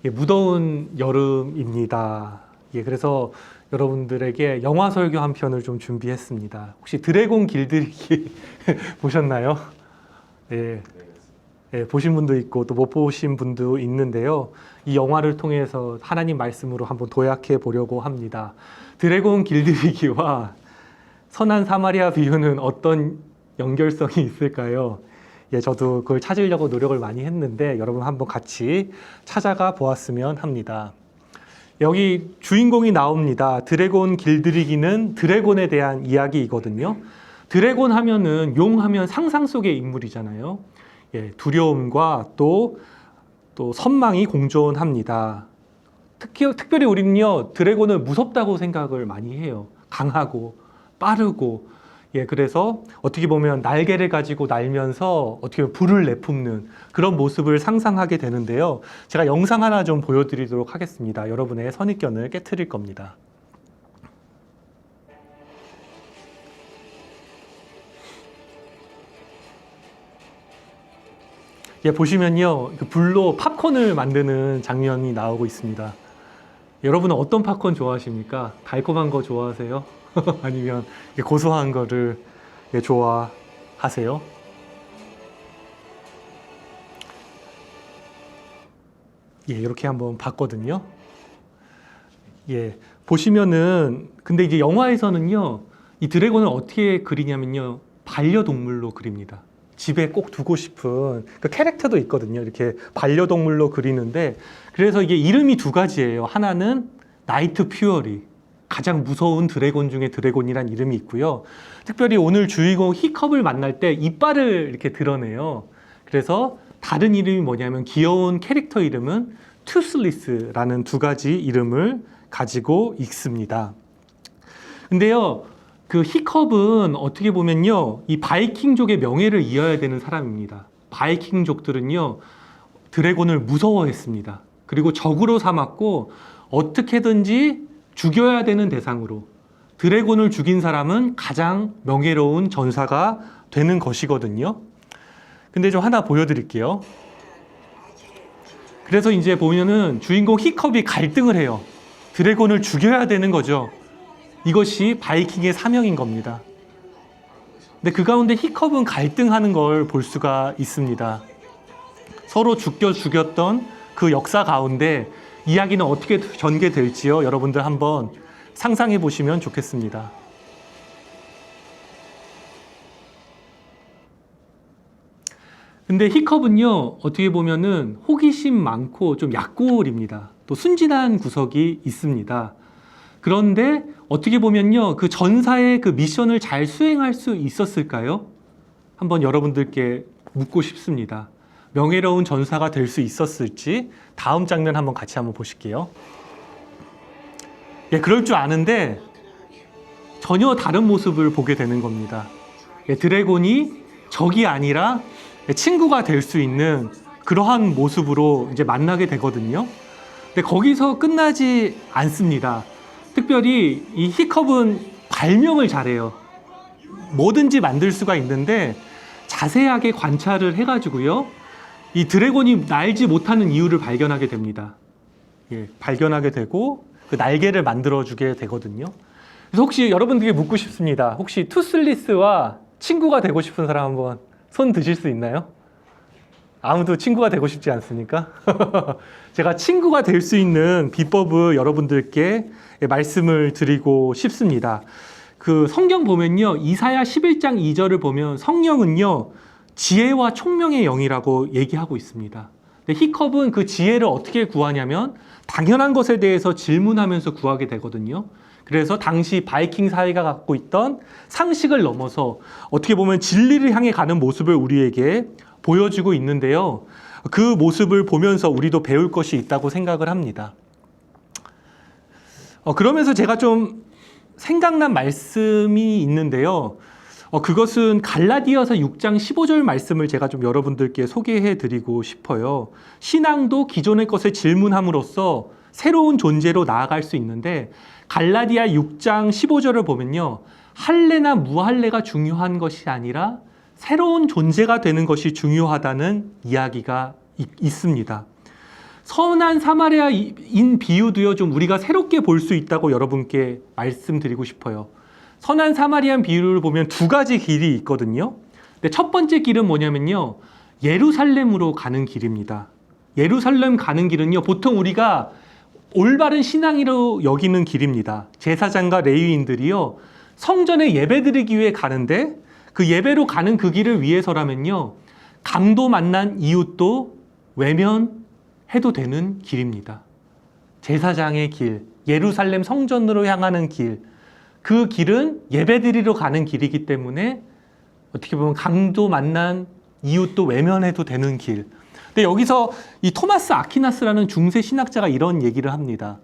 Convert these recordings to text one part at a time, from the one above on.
예, 무더운 여름입니다. 예, 그래서 여러분들에게 영화 설교 한 편을 좀 준비했습니다. 혹시 드래곤 길들이기 보셨나요? 예, 예, 보신 분도 있고 또 못 보신 분도 있는데요. 이 영화를 통해서 하나님 말씀으로 한번 도약해 보려고 합니다. 드래곤 길들이기와 선한 사마리아 비유는 어떤 연결성이 있을까요? 예, 저도 그걸 찾으려고 노력을 많이 했는데 여러분 한번 같이 찾아가 보았으면 합니다. 여기 주인공이 나옵니다. 드래곤 길들이기는 드래곤에 대한 이야기이거든요. 드래곤 하면은 용 하면 상상 속의 인물이잖아요. 예, 두려움과 또 선망이 공존합니다. 특별히 우리는요, 드래곤을 무섭다고 생각을 많이 해요. 강하고 빠르고, 예, 그래서 어떻게 보면 날개를 가지고 날면서 어떻게 보면 불을 내뿜는 그런 모습을 상상하게 되는데요. 제가 영상 하나 좀 보여드리도록 하겠습니다. 여러분의 선입견을 깨트릴 겁니다. 예, 보시면요, 그 불로 팝콘을 만드는 장면이 나오고 있습니다. 여러분은 어떤 팝콘 좋아하십니까? 달콤한 거 좋아하세요? 아니면 고소한 거를 좋아하세요? 예, 이렇게 한번 봤거든요. 예, 보시면은 근데 이제 영화에서는요, 이 드래곤을 어떻게 그리냐면요, 반려동물로 그립니다. 집에 꼭 두고 싶은 그 캐릭터도 있거든요. 이렇게 반려동물로 그리는데, 그래서 이게 이름이 두 가지예요. 하나는 나이트 퓨어리, 가장 무서운 드래곤 중에 드래곤이란 이름이 있고요. 특별히 오늘 주인공 히컵을 만날 때 이빨을 이렇게 드러내요. 그래서 다른 이름이 뭐냐면 귀여운 캐릭터 이름은 투슬리스라는 두 가지 이름을 가지고 있습니다. 근데요, 그 히컵은 어떻게 보면요, 이 바이킹족의 명예를 이어야 되는 사람입니다. 바이킹족들은요, 드래곤을 무서워했습니다. 그리고 적으로 삼았고 어떻게든지 죽여야 되는 대상으로, 드래곤을 죽인 사람은 가장 명예로운 전사가 되는 것이거든요. 근데 좀 하나 보여드릴게요. 그래서 이제 보면은 주인공 히컵이 갈등을 해요. 드래곤을 죽여야 되는 거죠. 이것이 바이킹의 사명인 겁니다. 근데 그 가운데 히컵은 갈등하는 걸 볼 수가 있습니다. 서로 죽였던 그 역사 가운데 이야기는 어떻게 전개될지요? 여러분들 한번 상상해 보시면 좋겠습니다. 근데 히컵은요, 어떻게 보면은 호기심 많고 좀 약골입니다. 또 순진한 구석이 있습니다. 그런데 어떻게 보면요, 그 전사의 그 미션을 잘 수행할 수 있었을까요? 한번 여러분들께 묻고 싶습니다. 명예로운 전사가 될 수 있었을지 다음 장면 한번 같이 한번 보실게요. 예, 그럴 줄 아는데 전혀 다른 모습을 보게 되는 겁니다. 예, 드래곤이 적이 아니라 친구가 될 수 있는 그러한 모습으로 이제 만나게 되거든요. 근데 거기서 끝나지 않습니다. 특별히 이 히컵은 발명을 잘해요. 뭐든지 만들 수가 있는데 자세하게 관찰을 해가지고요, 이 드래곤이 날지 못하는 이유를 발견하게 됩니다. 예, 발견하게 되고 그 날개를 만들어주게 되거든요. 그래서 혹시 여러분들께 묻고 싶습니다. 혹시 투슬리스와 친구가 되고 싶은 사람 한번 손 드실 수 있나요? 아무도 친구가 되고 싶지 않습니까? 제가 친구가 될 수 있는 비법을 여러분들께 말씀을 드리고 싶습니다. 그 성경 보면요, 이사야 11장 2절을 보면 성령은요, 지혜와 총명의 영이라고 얘기하고 있습니다. 근데 히컵은 그 지혜를 어떻게 구하냐면 당연한 것에 대해서 질문하면서 구하게 되거든요. 그래서 당시 바이킹 사회가 갖고 있던 상식을 넘어서 어떻게 보면 진리를 향해 가는 모습을 우리에게 보여주고 있는데요. 그 모습을 보면서 우리도 배울 것이 있다고 생각을 합니다. 그러면서 제가 좀 생각난 말씀이 있는데요. 그것은 갈라디아서 6장 15절 말씀을 제가 좀 여러분들께 소개해 드리고 싶어요. 신앙도 기존의 것을 질문함으로써 새로운 존재로 나아갈 수 있는데, 갈라디아 6장 15절을 보면요, 할례나 무할례가 중요한 것이 아니라 새로운 존재가 되는 것이 중요하다는 이야기가 있습니다. 선한 사마리아인 비유도요, 좀 우리가 새롭게 볼 수 있다고 여러분께 말씀드리고 싶어요. 선한 사마리안 비유를 보면 두 가지 길이 있거든요. 근데 첫 번째 길은 뭐냐면요, 예루살렘으로 가는 길입니다. 예루살렘 가는 길은요, 보통 우리가 올바른 신앙으로 여기는 길입니다. 제사장과 레위인들이요, 성전에 예배드리기 위해 가는데, 그 예배로 가는 그 길을 위해서라면요, 강도 만난 이웃도 외면해도 되는 길입니다. 제사장의 길, 예루살렘 성전으로 향하는 길, 그 길은 예배드리러 가는 길이기 때문에 어떻게 보면 강도 만난 이웃도 외면해도 되는 길. 근데 여기서 이 토마스 아퀴나스라는 중세 신학자가 이런 얘기를 합니다.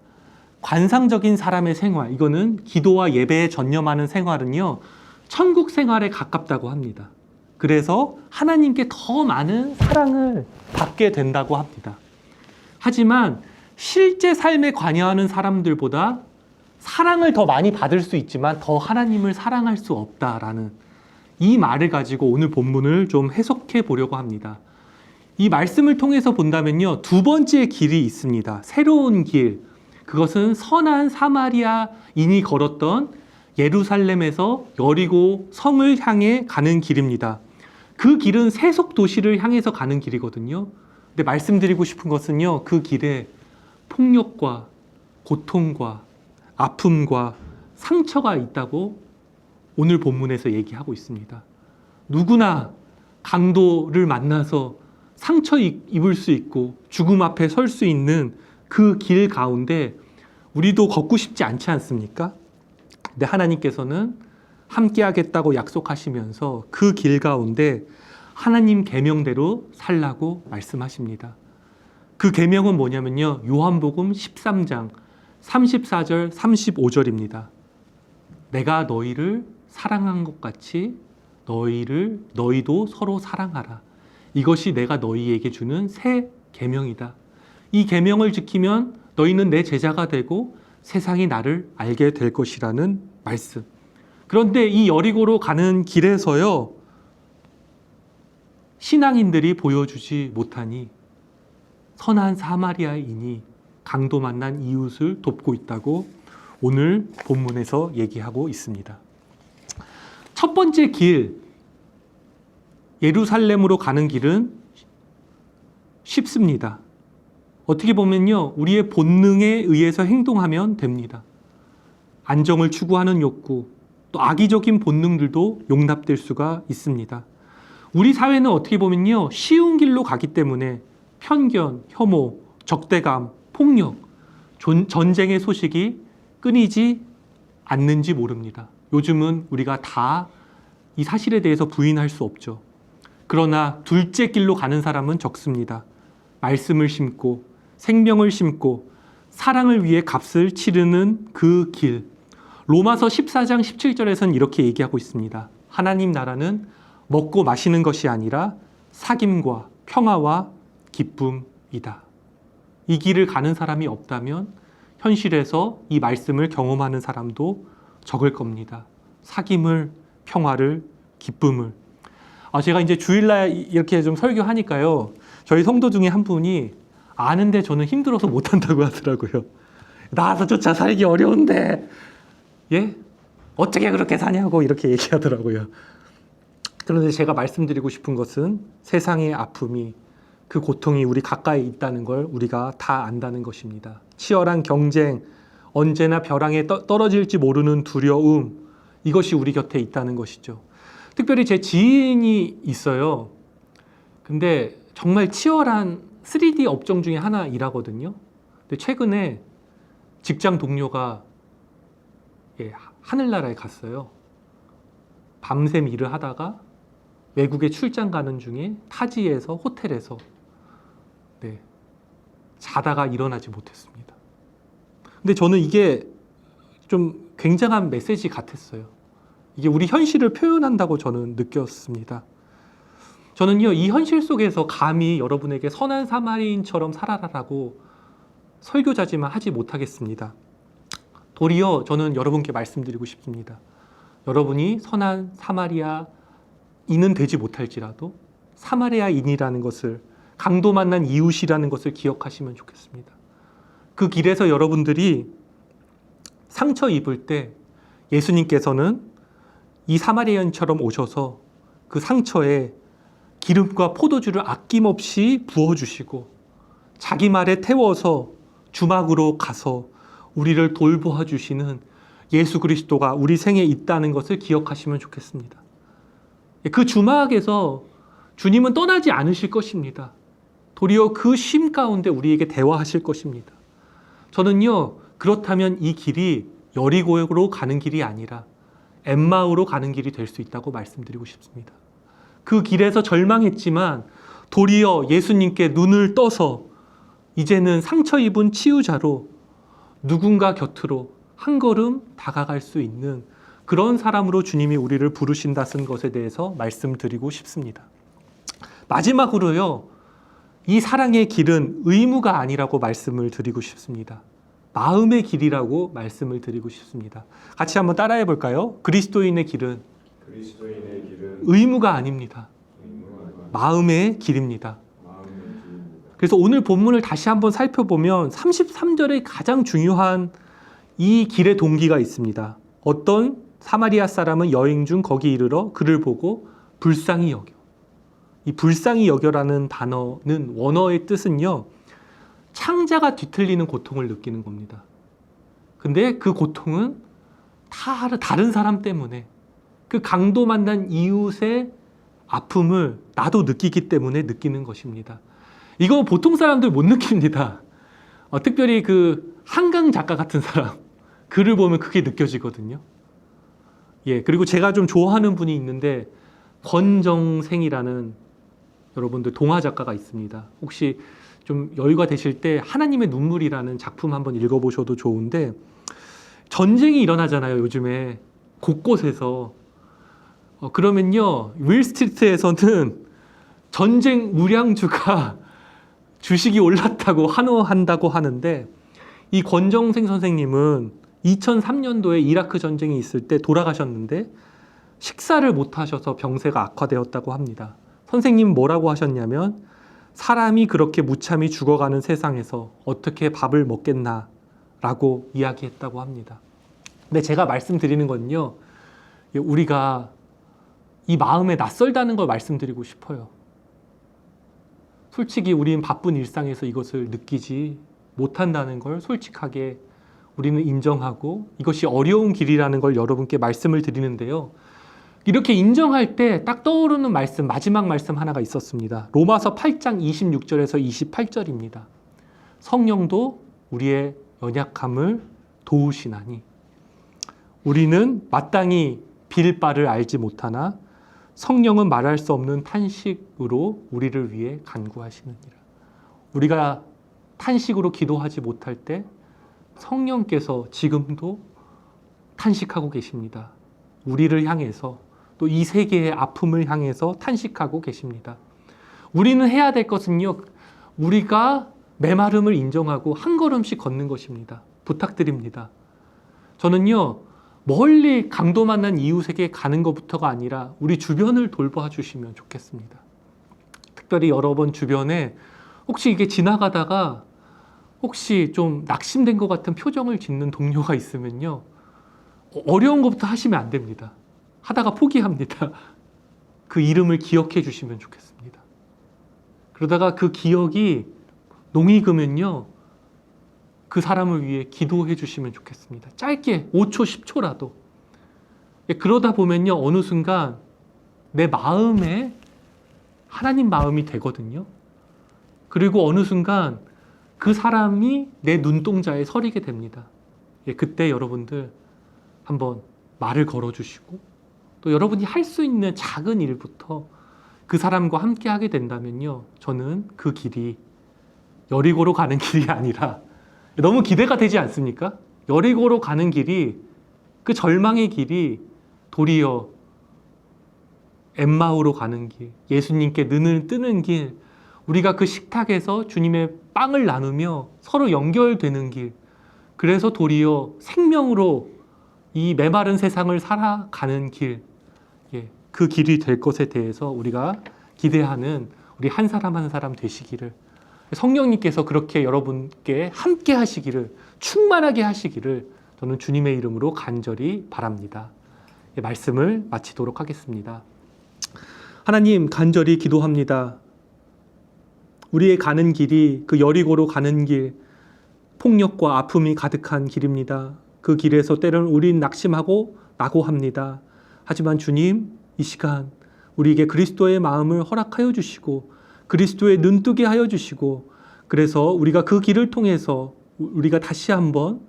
관상적인 사람의 생활, 이거는 기도와 예배에 전념하는 생활은요, 천국 생활에 가깝다고 합니다. 그래서 하나님께 더 많은 사랑을 받게 된다고 합니다. 하지만 실제 삶에 관여하는 사람들보다 사랑을 더 많이 받을 수 있지만 더 하나님을 사랑할 수 없다라는 이 말을 가지고 오늘 본문을 좀 해석해 보려고 합니다. 이 말씀을 통해서 본다면요, 두 번째 길이 있습니다. 새로운 길. 그것은 선한 사마리아인이 걸었던 예루살렘에서 여리고 성을 향해 가는 길입니다. 그 길은 세속 도시를 향해서 가는 길이거든요. 근데 말씀드리고 싶은 것은요, 그 길에 폭력과 고통과 아픔과 상처가 있다고 오늘 본문에서 얘기하고 있습니다. 누구나 강도를 만나서 상처 입을 수 있고 죽음 앞에 설 수 있는 그 길 가운데 우리도 걷고 싶지 않지 않습니까? 근데 하나님께서는 함께 하겠다고 약속하시면서 그 길 가운데 하나님 계명대로 살라고 말씀하십니다. 그 계명은 뭐냐면요, 요한복음 13장 34절 35절입니다. 내가 너희를 사랑한 것 같이 너희도 서로 사랑하라. 이것이 내가 너희에게 주는 새 계명이다. 이 계명을 지키면 너희는 내 제자가 되고 세상이 나를 알게 될 것이라는 말씀. 그런데 이 여리고로 가는 길에서요, 신앙인들이 보여주지 못하니 선한 사마리아인이 강도 만난 이웃을 돕고 있다고 오늘 본문에서 얘기하고 있습니다. 첫 번째 길, 예루살렘으로 가는 길은 쉽습니다. 어떻게 보면요, 우리의 본능에 의해서 행동하면 됩니다. 안정을 추구하는 욕구, 또 악의적인 본능들도 용납될 수가 있습니다. 우리 사회는 어떻게 보면요, 쉬운 길로 가기 때문에 편견, 혐오, 적대감, 폭력, 전쟁의 소식이 끊이지 않는지 모릅니다. 요즘은 우리가 다 이 사실에 대해서 부인할 수 없죠. 그러나 둘째 길로 가는 사람은 적습니다. 말씀을 심고 생명을 심고 사랑을 위해 값을 치르는 그 길. 로마서 14장 17절에서는 이렇게 얘기하고 있습니다. 하나님 나라는 먹고 마시는 것이 아니라 사귐과 평화와 기쁨이다. 이 길을 가는 사람이 없다면 현실에서 이 말씀을 경험하는 사람도 적을 겁니다. 사귐을, 평화를, 기쁨을. 제가 이제 주일날 이렇게 좀 설교하니까요, 저희 성도 중에 한 분이 아는데 저는 힘들어서 못한다고 하더라고요. 나서조차 살기 어려운데, 예? 어떻게 그렇게 사냐고 이렇게 얘기하더라고요. 그런데 제가 말씀드리고 싶은 것은 세상의 아픔이, 그 고통이 우리 가까이 있다는 걸 우리가 다 안다는 것입니다. 치열한 경쟁, 언제나 벼랑에 떨어질지 모르는 두려움, 이것이 우리 곁에 있다는 것이죠. 특별히 제 지인이 있어요. 근데 정말 치열한 3D 업종 중에 하나 일하거든요. 근데 최근에 직장 동료가 하늘나라에 갔어요. 밤샘 일을 하다가 외국에 출장 가는 중에 타지에서 호텔에서 자다가 일어나지 못했습니다. 근데 저는 이게 좀 굉장한 메시지 같았어요. 이게 우리 현실을 표현한다고 저는 느꼈습니다. 저는요, 이 현실 속에서 감히 여러분에게 선한 사마리인처럼 살아라라고 설교자지만 하지 못하겠습니다. 도리어 저는 여러분께 말씀드리고 싶습니다. 여러분이 선한 사마리아인은 되지 못할지라도 사마리아인이라는 것을 강도 만난 이웃이라는 것을 기억하시면 좋겠습니다. 그 길에서 여러분들이 상처 입을 때 예수님께서는 이 사마리아인처럼 오셔서 그 상처에 기름과 포도주를 아낌없이 부어주시고 자기 말에 태워서 주막으로 가서 우리를 돌보아 주시는 예수 그리스도가 우리 생에 있다는 것을 기억하시면 좋겠습니다. 그 주막에서 주님은 떠나지 않으실 것입니다. 도리어 그 쉼 가운데 우리에게 대화하실 것입니다. 저는요, 그렇다면 이 길이 여리고로 가는 길이 아니라 엠마오로 가는 길이 될 수 있다고 말씀드리고 싶습니다. 그 길에서 절망했지만 도리어 예수님께 눈을 떠서 이제는 상처 입은 치유자로 누군가 곁으로 한 걸음 다가갈 수 있는 그런 사람으로 주님이 우리를 부르신다는 것에 대해서 말씀드리고 싶습니다. 마지막으로요, 이 사랑의 길은 의무가 아니라고 말씀을 드리고 싶습니다. 마음의 길이라고 말씀을 드리고 싶습니다. 같이 한번 따라해 볼까요? 그리스도인의 길은 의무가 아닙니다. 마음의 길입니다. 그래서 오늘 본문을 다시 한번 살펴보면 33절에 가장 중요한 이 길의 동기가 있습니다. 어떤 사마리아 사람은 여행 중 거기 이르러 그를 보고 불쌍히 여겨. 이 불쌍히 여겨라는 단어는 원어의 뜻은요, 창자가 뒤틀리는 고통을 느끼는 겁니다. 근데 그 고통은 다른 사람 때문에, 그 강도 만난 이웃의 아픔을 나도 느끼기 때문에 느끼는 것입니다. 이거 보통 사람들 못 느낍니다. 특별히 그 한강 작가 같은 사람, 글을 보면 그게 느껴지거든요. 예, 그리고 제가 좀 좋아하는 분이 있는데 권정생이라는 여러분들 동화 작가가 있습니다. 혹시 좀 여유가 되실 때 하나님의 눈물이라는 작품 한번 읽어보셔도 좋은데, 전쟁이 일어나잖아요, 요즘에 곳곳에서. 그러면요, 윌스트리트에서는 전쟁 무량주가 주식이 올랐다고 환호한다고 하는데, 이 권정생 선생님은 2003년도에 이라크 전쟁이 있을 때 돌아가셨는데 식사를 못 하셔서 병세가 악화되었다고 합니다. 선생님 뭐라고 하셨냐면, 사람이 그렇게 무참히 죽어가는 세상에서 어떻게 밥을 먹겠나 라고 이야기했다고 합니다. 근데 제가 말씀드리는 건요, 우리가 이 마음에 낯설다는 걸 말씀드리고 싶어요. 솔직히 우리는 바쁜 일상에서 이것을 느끼지 못한다는 걸 솔직하게 우리는 인정하고 이것이 어려운 길이라는 걸 여러분께 말씀을 드리는데요. 이렇게 인정할 때 딱 떠오르는 말씀, 마지막 말씀 하나가 있었습니다. 로마서 8장 26절에서 28절입니다. 성령도 우리의 연약함을 도우시나니 우리는 마땅히 빌 바를 알지 못하나 성령은 말할 수 없는 탄식으로 우리를 위해 간구하시느니라. 우리가 탄식으로 기도하지 못할 때 성령께서 지금도 탄식하고 계십니다. 우리를 향해서, 또 이 세계의 아픔을 향해서 탄식하고 계십니다. 우리는 해야 될 것은요, 우리가 메마름을 인정하고 한 걸음씩 걷는 것입니다. 부탁드립니다. 저는요, 멀리 강도 만난 이웃에게 가는 것부터가 아니라 우리 주변을 돌봐 주시면 좋겠습니다. 특별히 여러분 주변에 혹시 이게 지나가다가 혹시 좀 낙심된 것 같은 표정을 짓는 동료가 있으면요, 어려운 것부터 하시면 안 됩니다. 하다가 포기합니다. 그 이름을 기억해 주시면 좋겠습니다. 그러다가 그 기억이 농익으면요, 그 사람을 위해 기도해 주시면 좋겠습니다. 짧게 5초, 10초라도. 그러다 보면요, 어느 순간 내 마음에 하나님 마음이 되거든요. 그리고 어느 순간 그 사람이 내 눈동자에 서리게 됩니다. 그때 여러분들 한번 말을 걸어주시고, 또 여러분이 할 수 있는 작은 일부터 그 사람과 함께 하게 된다면요, 저는 그 길이 여리고로 가는 길이 아니라, 너무 기대가 되지 않습니까? 여리고로 가는 길이, 그 절망의 길이 도리어 엠마오로 가는 길, 예수님께 눈을 뜨는 길, 우리가 그 식탁에서 주님의 빵을 나누며 서로 연결되는 길, 그래서 도리어 생명으로 이 메마른 세상을 살아가는 길, 그 길이 될 것에 대해서 우리가 기대하는 우리 한 사람 한 사람 되시기를, 성령님께서 그렇게 여러분께 함께 하시기를, 충만하게 하시기를 저는 주님의 이름으로 간절히 바랍니다. 말씀을 마치도록 하겠습니다. 하나님, 간절히 기도합니다. 우리의 가는 길이 그 여리고로 가는 길, 폭력과 아픔이 가득한 길입니다. 그 길에서 때로는 우린 낙심하고 낙오합니다. 하지만 주님, 이 시간 우리에게 그리스도의 마음을 허락하여 주시고 그리스도의 눈뜨게 하여 주시고, 그래서 우리가 그 길을 통해서 우리가 다시 한번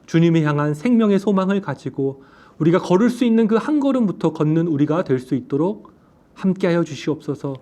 주님을 향한 생명의 소망을 가지고 우리가 걸을 수 있는 그 한 걸음부터 걷는 우리가 될 수 있도록 함께하여 주시옵소서.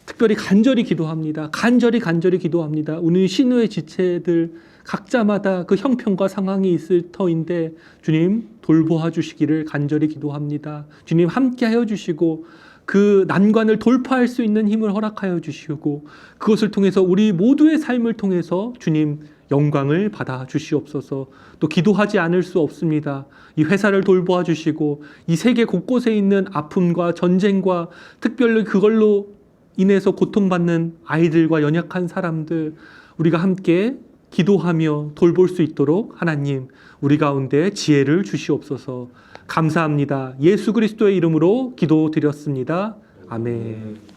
특별히 간절히 기도합니다. 간절히 기도합니다. 오늘 신우의 지체들 각자마다 그 형편과 상황이 있을 터인데 주님 돌보아 주시기를 간절히 기도합니다. 주님 함께하여 주시고 그 난관을 돌파할 수 있는 힘을 허락하여 주시고 그것을 통해서 우리 모두의 삶을 통해서 주님 영광을 받아 주시옵소서. 또 기도하지 않을 수 없습니다. 이 회사를 돌보아 주시고 이 세계 곳곳에 있는 아픔과 전쟁과 특별히 그걸로 인해서 고통받는 아이들과 연약한 사람들, 우리가 함께 기도하며 돌볼 수 있도록 하나님 우리 가운데 지혜를 주시옵소서. 감사합니다. 예수 그리스도의 이름으로 기도드렸습니다. 아멘.